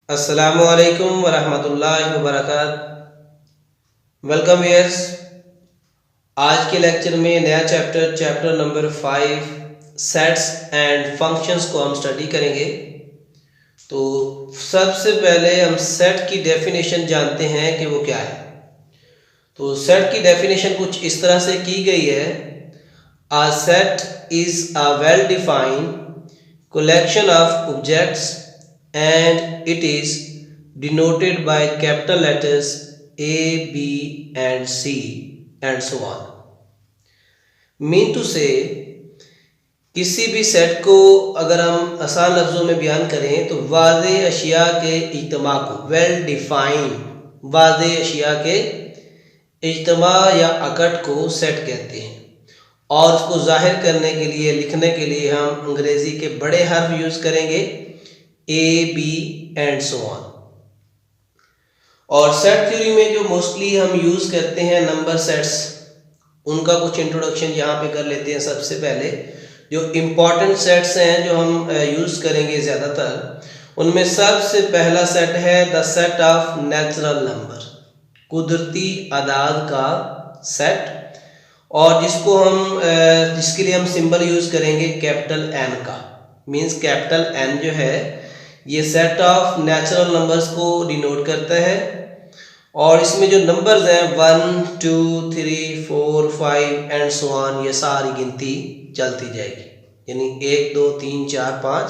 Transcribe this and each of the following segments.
अस्सलामु अलैकुम वरहमतुल्लाहि वबरकातुहू। Welcome wears. आज के लेक्चर में नया chapter number 5 sets and functions को हम स्टडी करेंगे। तो सबसे पहले हम सेट की डेफिनेशन जानते हैं कि वो क्या है। तो सेट की डेफिनेशन कुछ इस तरह से की गई है। A set is a well defined collection of objects and it is denoted by capital letters A, B and C and so on. Mean to say, किसी भी सेट को अगर हम आसान लफ्ज़ों में बयान करें तो वाज़े अशिया के इज्तमा को वेल डिफाइंड वाज़े अशिया के इज्तमा या अकट को सेट कहते हैं। और उसको ज़ाहिर करने के लिए लिखने के लिए हम अंग्रेज़ी के बड़े हर्फ यूज़ करेंगे A, B and so on. और सेट थ्योरी में जो मोस्टली हम यूज़ करते हैं नंबर सेट्स, उनका कुछ इंट्रोडक्शन यहाँ पे कर लेते हैं। सबसे पहले जो इम्पॉर्टेंट सेट्स हैं जो हम यूज़ करेंगे ज़्यादातर, उनमें सबसे पहला सेट है the set of natural number, कुदरती अदाद का सेट। और जिसके लिए हम सिंबल यूज़ करेंगे कैपिटल एन का। मींस कैपिटल एन जो है ये सेट ऑफ नेचुरल नंबर्स को डिनोट करता है। और इसमें जो नंबर्स हैं 1, 2, 3, 4, 5 एंड सो ऑन, ये सारी गिनती चलती जाएगी। यानी 1, 2, 3, 4, 5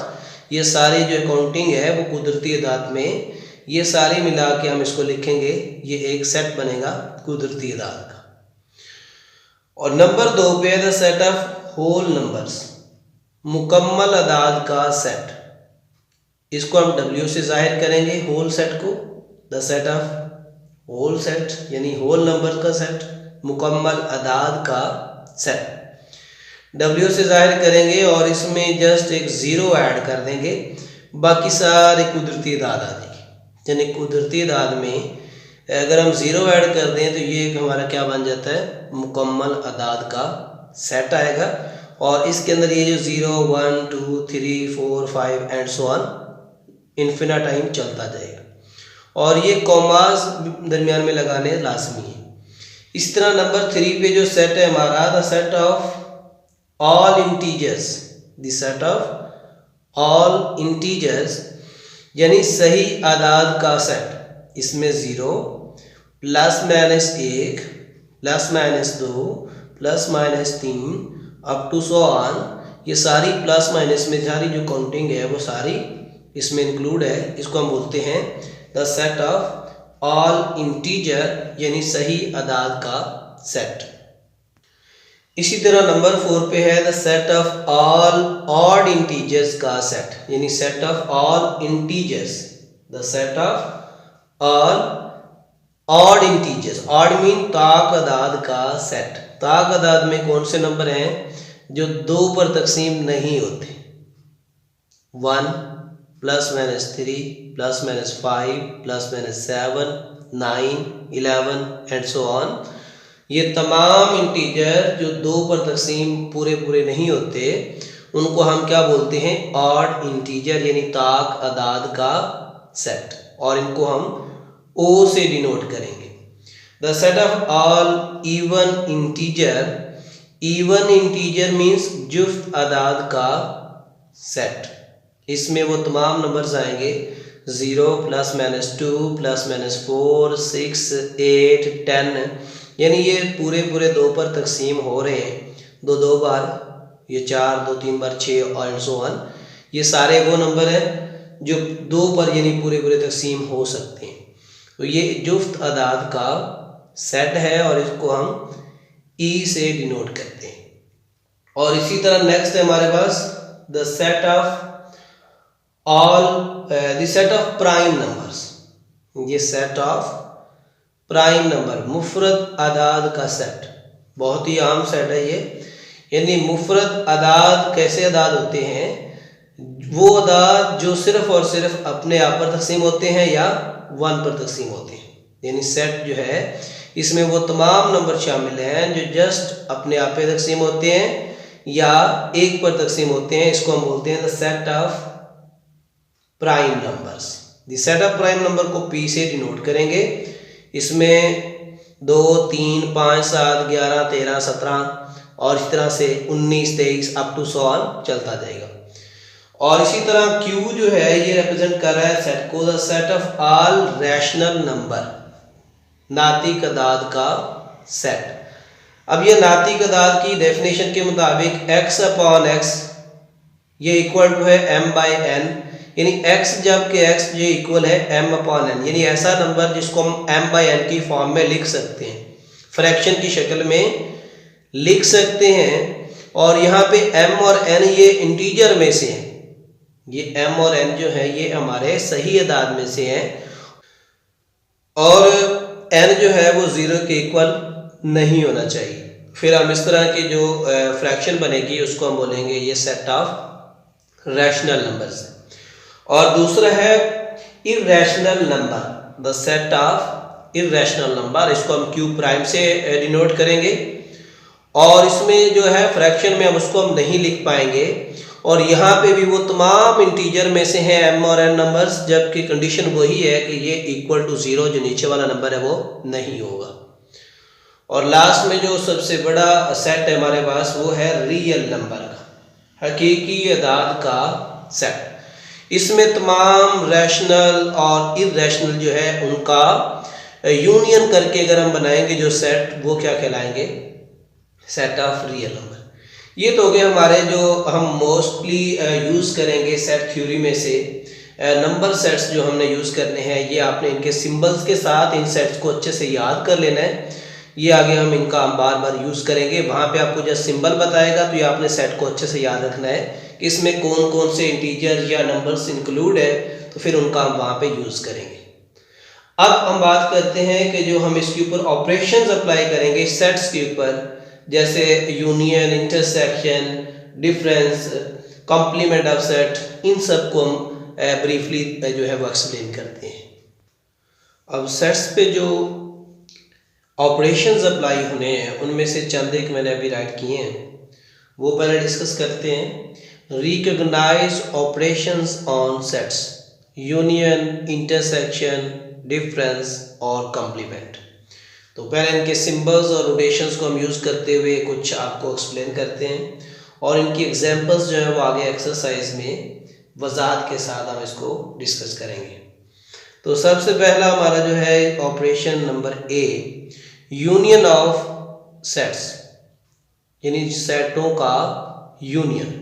ये सारी जो काउंटिंग है वो कुदरती अदाद में ये सारी मिला के हम इसको लिखेंगे, ये एक सेट बनेगा कुदरती अदाद का। और नंबर 2 पे the set of whole numbers, मुकम्मल अदाद का सेट। इसको हम W से जाहिर करेंगे होल सेट को, the set of whole set यानी होल नंबर का सेट, मुकम्मल अदाद का सेट W से जाहिर करेंगे। और इसमें जस्ट एक ज़ीरो ऐड कर देंगे, बाकी सारे कुदरती अदाद आ जाएंगे। यानी कुदरती अदाद में अगर हम ज़ीरो ऐड कर दें तो ये हमारा क्या बन जाता है, मुकम्मल अदाद का सेट आएगा। और इसके अंदर ये जो 0, 1, 2, 3, 4, 5 एंड सो ऑन इन्फिना टाइम चलता जाएगा। और ये कॉमास दरमियान में लगाने लाजमी है। इस तरह नंबर 3 पे जो सेट है हमारा the set of all integers, the set of all integers यानी सही आदाद का सेट। इसमें 0 ±1 ±2 ±3 अप टू सो ऑन, ये सारी प्लस माइनस में सारी जो काउंटिंग है वो सारी इसमें इंक्लूड है। इसको हम बोलते हैं the set of all integer यानी सही अदाद का सेट। इसी तरह नंबर 4 पे है the set of all odd integers का सेट, यानी set of all integers, the set of all odd integers. Odd mean ताक अदाद का सेट। ताक अदाद में कौन से नंबर हैं जो 2 पर तकसीम नहीं होते, 1 ±3 ±5 ±7 9 11 एंड सो ऑन। ये तमाम इंटीजर जो 2 पर तकसीम पूरे नहीं होते उनको हम क्या बोलते हैं, ऑड इंटीजर यानी ताक अदाद का सेट। और इनको हम O से डिनोट करेंगे। The set of all even integer, even integer means जुफ्त अदाद का सेट। इसमें वो तमाम नंबर्स आएंगे 0 ±2 ±4 6 8 10, यानी ये पूरे 2 पर तकसीम हो रहे हैं, 2 बार, ये 4 2 3 बार 6 और सो ऑन। ये सारे वो नंबर हैं जो 2 पर यानी पूरे तकसीम हो सकते हैं। तो ये जुफ्त अदाद का सेट है और इसको हम E से डिनोट करते हैं। और इसी तरह नेक्स्ट है हमारे पास the set of all the set of prime numbers. ये सेट ऑफ प्राइम नंबर, मुफरद अदाद का सेट, बहुत ही आम सेट है ये। यानी मुफरद अदाद कैसे अदाद होते हैं, वो अदाद जो सिर्फ और सिर्फ अपने आप पर तकसीम होते हैं या 1 पर तकसीम होते हैं। यानी सेट जो है इसमें वो तमाम नंबर शामिल हैं जो जस्ट अपने आप पे तकसीम होते हैं या 1 पर तकसीम होते हैं। इसको हम बोलते हैं the set of prime numbers. The set of prime number को P से डिनोट करेंगे। इसमें 2, 3, 5, 7, 11, 13, 17 और इस तरह से 19, 23 अप टू 100 चलता जाएगा। और इसी तरह Q जो है ये रिप्रेजेंट कर रहा है सेट को, the set of all rational number, नातिक अदाद का सेट। अब ये नातिक अदाद की डेफिनेशन के मुताबिक x अपॉन x ये इक्वल टू है m/n, यानी x जबकि x जो इक्वल है m/n, यानी ऐसा नंबर जिसको हम m/n की फॉर्म में लिख सकते हैं, फ्रैक्शन की शक्ल में लिख सकते हैं। और यहाँ पे m और n ये इंटीजर में से हैं, ये m और n जो है ये हमारे सही अदाद में से हैं, और n जो है वो 0 के इक्वल नहीं होना चाहिए। फिर हम इस तरह की जो फ्रैक्शन बनेगी उसको हम बोलेंगे ये सेट ऑफ रैशनल नंबर्स है। और दूसरा है irrational number, the set of irrational number, इसको हम Q प्राइम से डिनोट करेंगे। और इसमें जो है फ्रैक्शन में अब उसको हम नहीं लिख पाएंगे, और यहाँ पे भी वो तमाम इंटीजर में से हैं m और n नंबर्स, जबकि कंडीशन वही है कि ये इक्वल टू 0 जो नीचे वाला नंबर है वो नहीं होगा। और लास्ट में जो सबसे बड़ा सेट है हमारे पास वो है रियल नंबर का, हकीकी अदाद का सेट। इसमें तमाम रैशनल और इर्रेशनल जो है उनका यूनियन करके अगर हम बनाएंगे जो सेट, वो क्या कहलाएंगे, सेट ऑफ रियल नंबर। ये तो हो गए हमारे जो हम मोस्टली यूज़ करेंगे सेट थ्योरी में से नंबर सेट्स जो हमने यूज़ करने हैं। ये आपने इनके सिंबल्स के साथ इन सेट्स को अच्छे से याद कर लेना है। ये आगे हम इनका बार बार यूज़ करेंगे, वहाँ पे आपको जब सिंबल बताएगा तो ये आपने सेट को अच्छे से याद रखना है कि इसमें कौन कौन से इंटीजर या नंबर्स इंक्लूड है, तो फिर उनका हम वहाँ पे यूज़ करेंगे। अब हम बात करते हैं कि जो हम इसके ऊपर ऑपरेशंस अप्लाई करेंगे सेट्स के ऊपर, जैसे union, intersection, difference, complement of set, इन सब को हम ब्रीफली जो है वो एक्सप्लेन करते हैं। अब सेट्स पे जो ऑपरेशंस अप्लाई होने हैं उनमें से चंद एक मैंने अभी राइट किए हैं, वो पहले डिस्कस करते हैं। Recognize operations on sets, union, intersection, difference और कॉम्प्लीमेंट। तो पहले इनके सिंबल्स और रोटेशंस को हम यूज़ करते हुए कुछ आपको एक्सप्लेन करते हैं, और इनकी एग्जांपल्स जो है वो आगे एक्सरसाइज में वजाहत के साथ हम इसको डिस्कस करेंगे। तो सबसे पहला हमारा जो है operation number A, union of sets, यानी सेटों का यूनियन।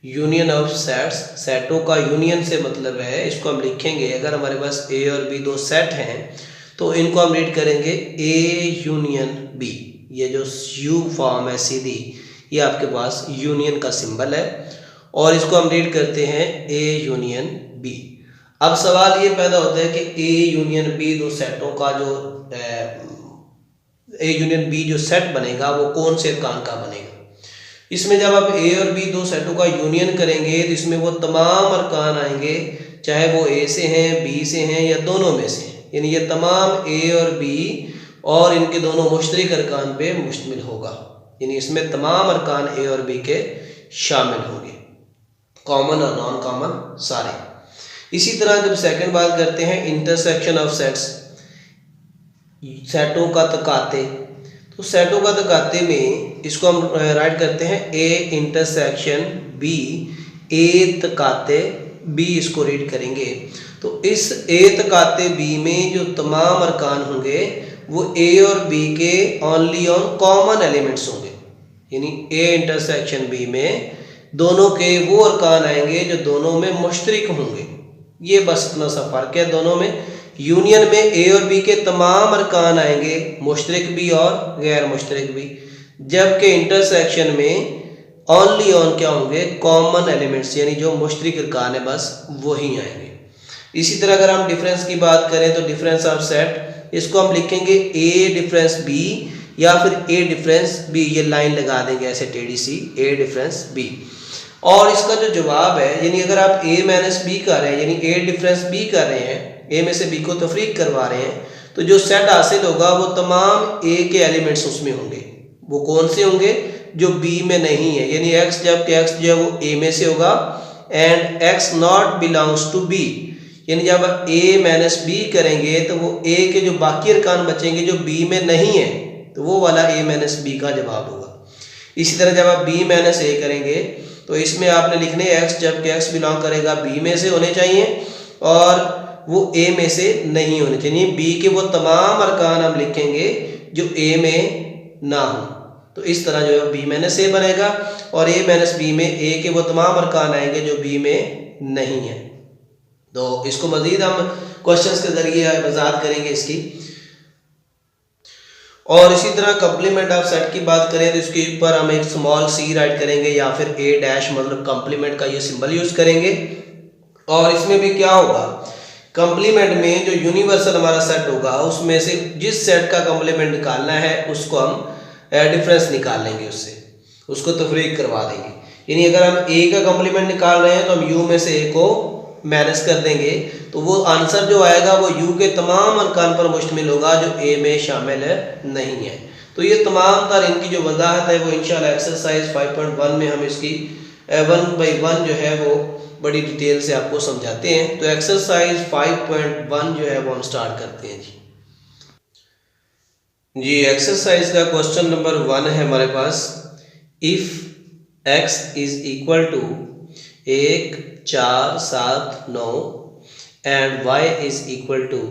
यूनियन ऑफ सेट्स, सेटों का यूनियन से मतलब है, इसको हम लिखेंगे, अगर हमारे पास ए और बी दो सेट हैं तो इनको हम रीड करेंगे ए यूनियन बी। ये जो यू फॉर्म है सीधी, ये आपके पास यूनियन का सिंबल है, और इसको हम रीड करते हैं ए यूनियन बी। अब सवाल ये पैदा होता है कि ए यूनियन बी दो सेटों का जो ए यूनियन बी जो सेट बनेगा वो कौन से अरकान का बनेगा। इसमें जब आप ए और बी दो सेटों का यूनियन करेंगे तो इसमें वो तमाम अरकान आएंगे, चाहे वो ए से हैं, बी से हैं या दोनों में से, यानी ये तमाम ए और बी और इनके दोनों मुश्तरक अरकान पे मुश्तमिल होगा, यानी इसमें तमाम अरकान ए और बी के शामिल होंगे, कॉमन और नॉन कॉमन सारे। इसी तरह जब सेकंड बात करते हैं इंटरसेक्शन ऑफ सेट्स, सेटों का तकाते, तो सेटों का तकाते में इसको हम राइट करते हैं ए इंटरसेक्शन बी, ए तकाते बी, इसको रीड करेंगे। तो इस ए तकाते बी में जो तमाम अरकान होंगे वो ए और बी के ओनली ऑन कॉमन एलिमेंट्स होंगे, यानी ए इंटरसेक्शन बी में दोनों के वो अरकान आएंगे जो दोनों में मुश्तरक होंगे। ये बस इतना सा फर्क है दोनों में। यूनियन में ए और बी के तमाम अरकान आएंगे, मुश्तरक भी और गैर मुश्तरक भी, जबकि इंटरसेक्शन में ओनली ऑन क्या होंगे, कॉमन एलिमेंट्स, यानी जो मुश्तरक अरकान है बस वही आएंगे। इसी तरह अगर हम डिफरेंस की बात करें तो डिफरेंस ऑफ सेट, इसको हम लिखेंगे ए डिफरेंस बी या फिर ए डिफरेंस बी, ये लाइन लगा देंगे ऐसे टेढ़ी सी, ए डिफरेंस बी। और इसका जो जवाब है, यानी अगर आप ए माइनस बी कर रहे हैं, यानी ए डिफरेंस बी कर रहे हैं, ए में से बी को तफरीक करवा रहे हैं, तो जो सेट हासिल होगा वो तमाम ए के एलिमेंट्स उसमें होंगे। वो कौन से होंगे, जो बी में नहीं है, यानी एक्स, जबकि एक्स जो है वो ए में से होगा, and x not belongs to B, यानी जब a माइनस बी करेंगे तो वो a के जो बाकी अरकान बचेंगे जो b में नहीं है तो वो वाला a माइनस बी का जवाब होगा। इसी तरह जब आप b माइनस a करेंगे तो इसमें आपने लिखने x, जबकि x बिलोंग करेगा b में से होने चाहिए और वो a में से नहीं होने चाहिए। b के वो तमाम अरकान हम लिखेंगे जो a में ना हो। तो इस तरह जो है b माइनस a बनेगा और a माइनस बी में a के वो तमाम अरकान आएंगे जो b में नहीं है। तो इसको मजीद हम क्वेश्चंस के जरिए वजाहत करेंगे इसकी। और इसी तरह कम्प्लीमेंट ऑफ सेट की बात करें तो इसके ऊपर हम एक स्मॉल सी राइट करेंगे या फिर a डैश मतलब कम्प्लीमेंट का ये सिंबल यूज करेंगे। और इसमें भी क्या होगा, कम्प्लीमेंट में जो यूनिवर्सल हमारा सेट होगा उसमें से जिस सेट का कम्प्लीमेंट निकालना है उसको हम डिफरेंस निकाल लेंगे, उसको तफरीक करवा देंगे। यानी अगर हम a का कम्प्लीमेंट निकाल रहे हैं तो हम u में से a को माइनस कर देंगे तो वो आंसर जो आएगा वो u के तमाम अरकान पर मुश्तमिल होगा जो a में शामिल नहीं है। तो ये तमाम तर इनकी जो वजाहत है वो इंशाल्लाह एक्सरसाइज 5.1 में हम इसकी 1 बाई 1 जो है वो बड़ी डिटेल से आपको समझाते हैं। तो एक्सरसाइज 5.1 जो है वो हम स्टार्ट करते हैं जी। एक्सरसाइज का क्वेश्चन नंबर 1 है हमारे पास, if x is equal to 1 4 7 9 and y is equal to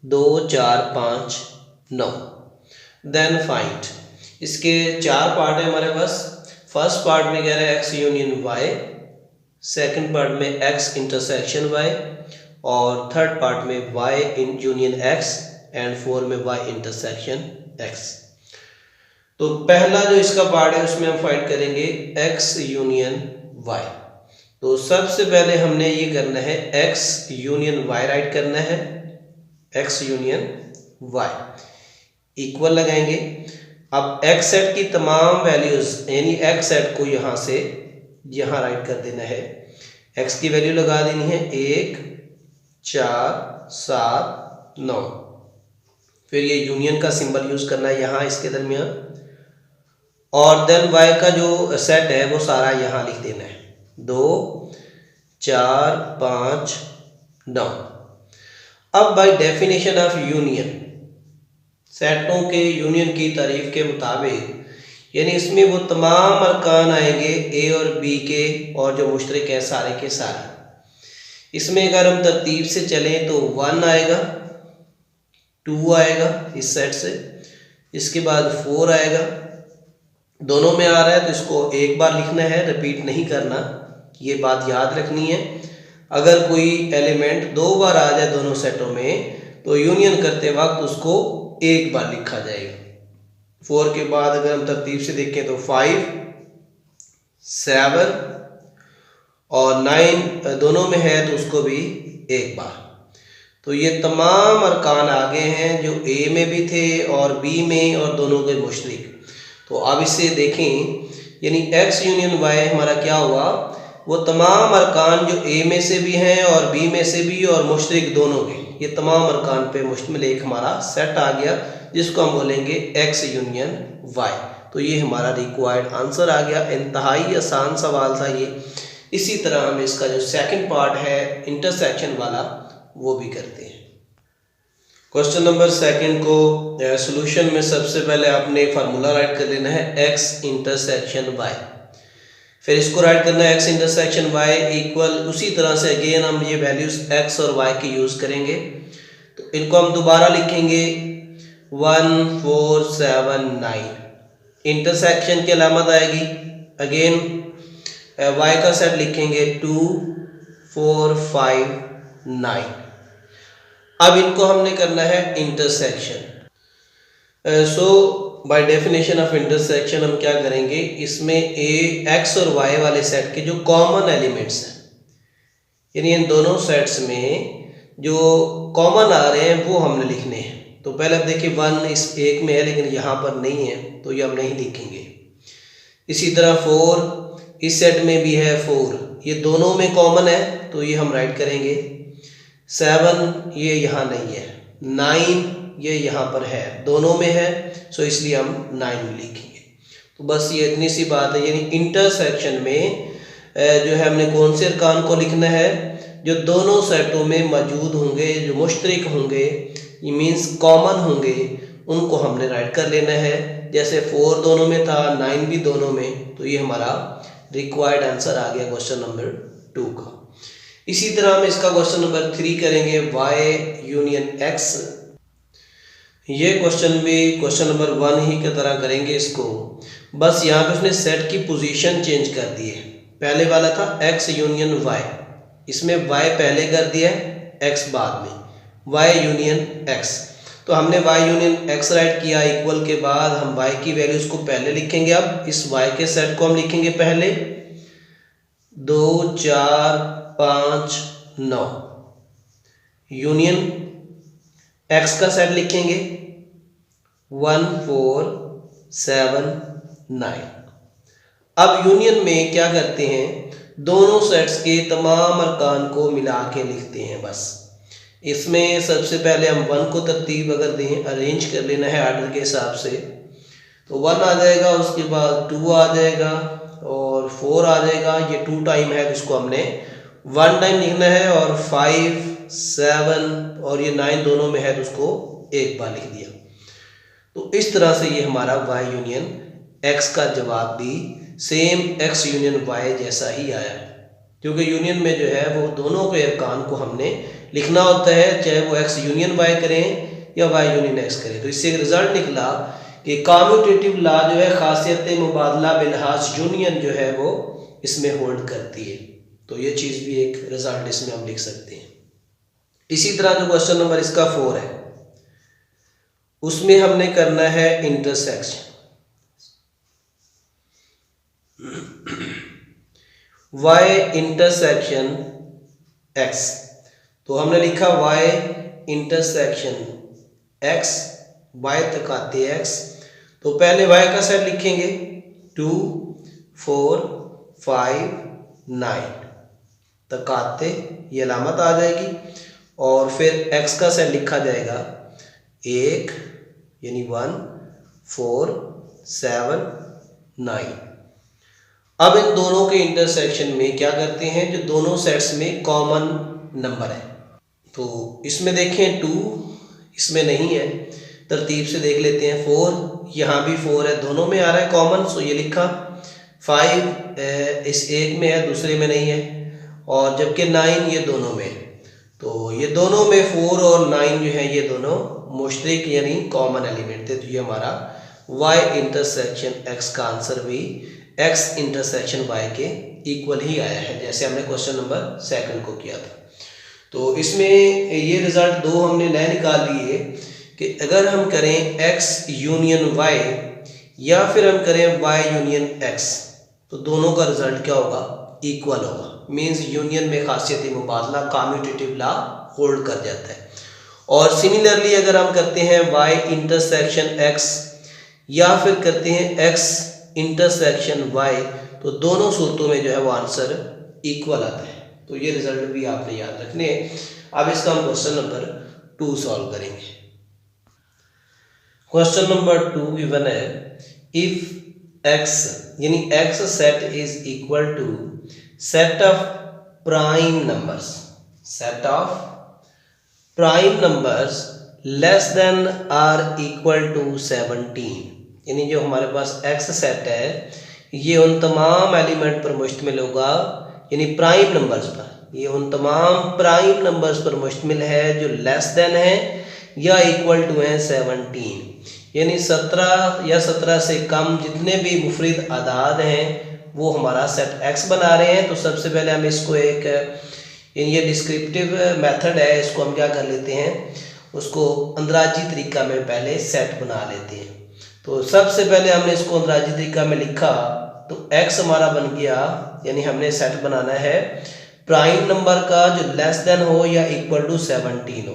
2 4 5 9 then find. इसके 4 पार्ट है हमारे पास। फर्स्ट पार्ट में कह रहा है x union y, second part में x इंटरसेक्शन y और थर्ड पार्ट में y in union x and 4 में y इंटरसेक्शन x। तो पहला जो इसका पार्ट है उसमें हम फाइंड करेंगे x यूनियन y। तो सबसे पहले हमने ये करना है x यूनियन y राइट करना है, x यूनियन y इक्वल लगाएंगे। अब x सेट की तमाम वैल्यूज यानी x सेट को यहाँ से यहाँ राइट कर देना है। x की वैल्यू लगा देनी है 1 4 7 9, फिर ये यूनियन का सिंबल यूज करना है यहाँ इसके दरमियान, और देन y का जो सेट है वो सारा यहाँ लिख देना है 2 4 5 9। अब बाय डेफिनेशन ऑफ यूनियन, सेटों के यूनियन की तारीफ के मुताबिक यानी इसमें वो तमाम अरकान आएंगे a और b के और जो मुश्तरक है सारे के सारे। इसमें अगर हम तरतीब से चलें तो 1 आएगा, 2 आएगा इस सेट से, इसके बाद 4 आएगा, दोनों में आ रहा है तो इसको एक बार लिखना है, रिपीट नहीं करना, ये बात याद रखनी है। अगर कोई एलिमेंट 2 बार आ जाए दोनों सेटों में तो यूनियन करते वक्त उसको एक बार लिखा जाएगा। 4 के बाद अगर हम तरतीब से देखें तो 5 7 और 9 दोनों में है तो उसको भी एक बार। तो ये तमाम अरकान आगे हैं जो a में भी थे और b में और दोनों के मुश्तरक। तो अब इसे देखें यानी x यूनियन y हमारा क्या हुआ, वो तमाम अरकान जो a में से भी हैं और b में से भी और मुश्तरक दोनों के, ये तमाम अरकान पे मुश्तमिल एक हमारा सेट आ गया जिसको हम बोलेंगे x यूनियन y। तो ये हमारा रिक्वायर्ड आंसर आ गया। इंतहाई आसान सवाल था ये। इसी तरह हम इसका जो सेकंड पार्ट है इंटरसेक्शन वाला वो भी करते हैं। क्वेश्चन नंबर सेकंड को सॉल्यूशन में सबसे पहले आपने फार्मूला राइट कर लेना है x इंटरसेक्शन y, फिर इसको राइट करना है x इंटरसेक्शन y इक्वल, उसी तरह से अगेन हम ये वैल्यूज x और y की यूज करेंगे। तो इनको हम दोबारा लिखेंगे 1 4 7 9, इंटरसेक्शन की अलामत आएगी, अगेन y का सेट लिखेंगे 2 4 5 9। अब इनको हमने करना है intersection. So by definition of intersection हम क्या करेंगे, इसमें x और y वाले सेट के जो कॉमन एलिमेंट्स हैं यानी इन दोनों सेट्स में जो कॉमन आ रहे हैं वो हमने लिखने हैं। तो पहले अब देखिए 1 इस एक में है लेकिन यहाँ पर नहीं है तो ये हम नहीं लिखेंगे। इसी तरह 4 इस सेट में भी है, 4 ये दोनों में कॉमन है तो ये हम राइट करेंगे। 7 ये यहाँ नहीं है, 9 ये यहाँ पर है, दोनों में है सो इसलिए हम 9 लिखेंगे। तो बस ये इतनी सी बात है। यानी इंटरसेक्शन में जो है हमने कौन से अरकान को लिखना है, जो दोनों सेटों में मौजूद होंगे, जो मुश्तरक होंगे, ये मीन्स कॉमन होंगे, उनको हमने राइट कर लेना है। जैसे 4 दोनों में था, 9 भी दोनों में, तो ये हमारा रिक्वायर्ड आंसर आ गया क्वेश्चन नंबर 2 का। इसी तरह हम इसका क्वेश्चन नंबर 3 करेंगे, y यूनियन x। ये क्वेश्चन भी क्वेश्चन नंबर 1 ही की तरह करेंगे इसको, बस यहाँ पे उसने सेट की पोजीशन चेंज कर दी है। पहले वाला था x यूनियन y, इसमें y पहले कर दिया है, x बाद में, y यूनियन x। तो हमने y यूनियन x राइट किया, इक्वल के बाद हम y की वैल्यूज को पहले लिखेंगे। अब इस y के सेट को हम लिखेंगे पहले 2 4 5 9, यूनियन x का सेट लिखेंगे 1 4 7 9। अब यूनियन में क्या करते हैं, दोनों सेट्स के तमाम अरकान को मिला के लिखते हैं। बस इसमें सबसे पहले हम 1 को तरतीब अगर दें, अरेंज कर लेना है आर्डर के हिसाब से, तो 1 आ जाएगा, उसके बाद 2 आ जाएगा और 4 आ जाएगा। ये 2 टाइम है, जिसको हमने 1 टाइम लिखना है, और 5 7 और ये 9 दोनों में है, तो उसको एक बार लिख दिया। तो इस तरह से ये हमारा y यूनियन x का जवाब भी सेम x यूनियन y जैसा ही आया है, क्योंकि यूनियन में जो है वो दोनों के अरकान को हमने लिखना होता है, चाहे वो x यूनियन y करें या y यूनियन x करें। तो इससे एक रिजल्ट निकला कि कम्यूटेटिव लॉ जो है खासियत मुबादला बिलहाज यूनियन जो है वो इसमें होल्ड करती है। तो ये चीज़ भी एक रिजल्ट इसमें हम लिख सकते हैं। इसी तरह जो क्वेश्चन नंबर इसका 4 है, उसमें हमने करना है इंटरसेक्शन। y इंटरसेक्शन x, तो हमने लिखा y intersection x, y तकाते x। तो पहले y का सेट लिखेंगे 2 4 5 9, तकाते ये अलामत आ जाएगी, और फिर x का सेट लिखा जाएगा 1 यानी 1 4 7 9। अब इन दोनों के इंटरसेक्शन में क्या करते हैं, जो दोनों सेट्स में कॉमन नंबर है, तो इसमें देखें 2 इसमें नहीं है, तरतीब से देख लेते हैं। 4 यहाँ भी 4 है, दोनों में आ रहा है कॉमन, सो ये लिखा। 5 इस एक में है, दूसरे में नहीं है, और जबकि 9 ये दोनों में है। तो ये दोनों में 4 और 9 जो है ये दोनों मुश्तरक यानी कॉमन एलिमेंट थे। तो ये हमारा y इंटरसेक्शन x का आंसर भी x इंटरसेक्शन y के इक्वल ही आया है, जैसे हमने क्वेश्चन नंबर 2 को किया था। तो इसमें ये रिजल्ट 2 हमने नए निकाल लिए कि अगर हम करें x यूनियन y या फिर हम करें y यूनियन x, तो दोनों का रिजल्ट क्या होगा, इक्वल होगा। मीन्स यूनियन में खासियत मुबादला कम्यूटेटिव लॉ होल्ड कर जाता है। और सिमिलरली अगर हम करते हैं y इंटरसेक्शन x या फिर करते हैं x इंटरसेक्शन y, तो दोनों सूरतों में जो है वो आंसर इक्वल आता है। तो ये रिजल्ट भी आपने याद रखने हैं। अब इसका हम क्वेश्चन नंबर 2 सॉल्व करेंगे। क्वेश्चन नंबर 2 गिवन है, इफ x यानी x set is equal to set of prime numbers, set of prime numbers less than or equal to 17, यानी जो हमारे पास x सेट है ये उन तमाम एलिमेंट पर मुश्तमिल होगा, यानी प्राइम नंबर्स पर, ये उन तमाम प्राइम नंबर्स पर मुश्तमिल है जो लेस देन है या इक्वल टू है 17, यानी 17 या 17 से कम जितने भी मुफरिद आदाद हैं वो हमारा सेट x बना रहे हैं। तो सबसे पहले हम इसको एक, ये डिस्क्रिप्टिव मेथड है, इसको हम क्या कर लेते हैं, उसको अंदराजी तरीका में पहले सेट बना लेते हैं। तो सबसे पहले हमने इसको अंदराजी तरीका में लिखा, तो x हमारा बन गया, यानी हमने सेट बनाना है प्राइम नंबर का जो लेस देन हो या इक्वल टू 17 हो।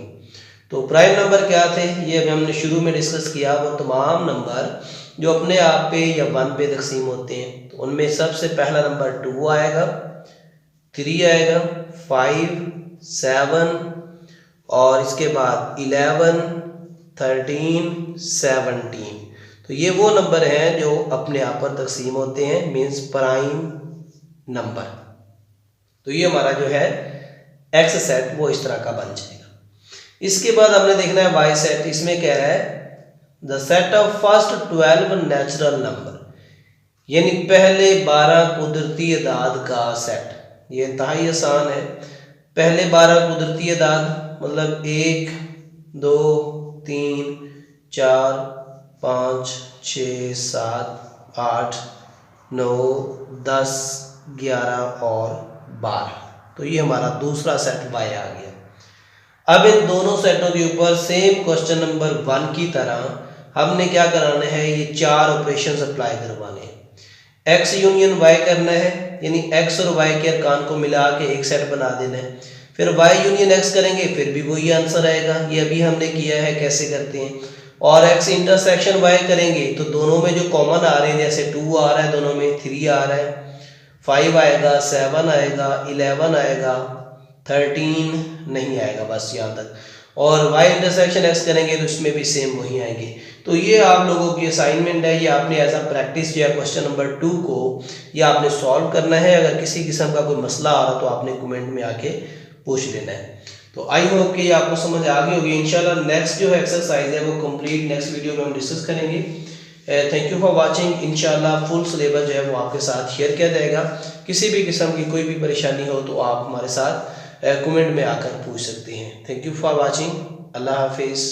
तो प्राइम नंबर क्या थे, ये अभी हमने शुरू में डिस्कस किया, वो तमाम नंबर जो अपने आप पे या 1 पे तकसीम होते हैं। तो उनमें सबसे पहला नंबर 2 आएगा, 3 आएगा, 5 7 और इसके बाद 11 13 17। तो ये वो नंबर हैं जो अपने आप पर तकसीम होते हैं, मीन्स प्राइम नंबर। तो ये हमारा जो है एक्स सेट वो इस तरह का बन जाएगा। इसके बाद हमने देखना है वाई सेट। इसमें कह रहा है the set of first 12 natural number, यानी पहले 12 कुदरती अदाद का सेट। ये इंतहाई आसान है। पहले 12 कुदरती अदाद मतलब 1 2 3 4 5 6 7 8 9 10 11 और 12। तो ये हमारा दूसरा सेट वाई आ गया। अब इन दोनों सेटों के ऊपर सेम क्वेश्चन नंबर 1 की तरह हमने क्या कराना है, ये 4 ऑपरेशन अप्लाई करवाने हैं। एक्स यूनियन वाई करना है, यानी एक्स और वाई के अरकान को मिला के एक सेट बना देना है। फिर वाई यूनियन एक्स करेंगे, फिर भी वही आंसर आएगा। ये अभी हमने किया है, कैसे करते हैं। और एक्स इंटरसेक्शन वाई करेंगे तो दोनों में जो कॉमन आ रहे हैं, जैसे 2 आ रहा है, दोनों में 3 आ रहा है, 5 आएगा, 7 आएगा, 11 आएगा, 13 नहीं आएगा, बस यहाँ तक। और वाई इंटरसेक्शन एक्स करेंगे तो इसमें भी सेम वही आएंगे। तो ये आप लोगों की असाइनमेंट है, ये आपने एज अ प्रैक्टिस जो है क्वेश्चन नंबर 2 को ये आपने सॉल्व करना है। अगर किसी किस्म का कोई मसला आ रहा तो आपने कमेंट में आके पूछ लेना है। तो आई होप कि आपको समझ आ गई होगी। इंशाल्लाह नेक्स्ट जो एक्सरसाइज है वो कंप्लीट नेक्स्ट वीडियो में हम डिस्कस करेंगे। Thank you for watching. इंशाल्लाह फुल सिलेबस जो है वो आपके साथ शेयर किया जाएगा। किसी भी किस्म की कोई भी परेशानी हो तो आप हमारे साथ कमेंट में आकर पूछ सकते हैं। Thank you for watching. अल्लाह हाफिज़।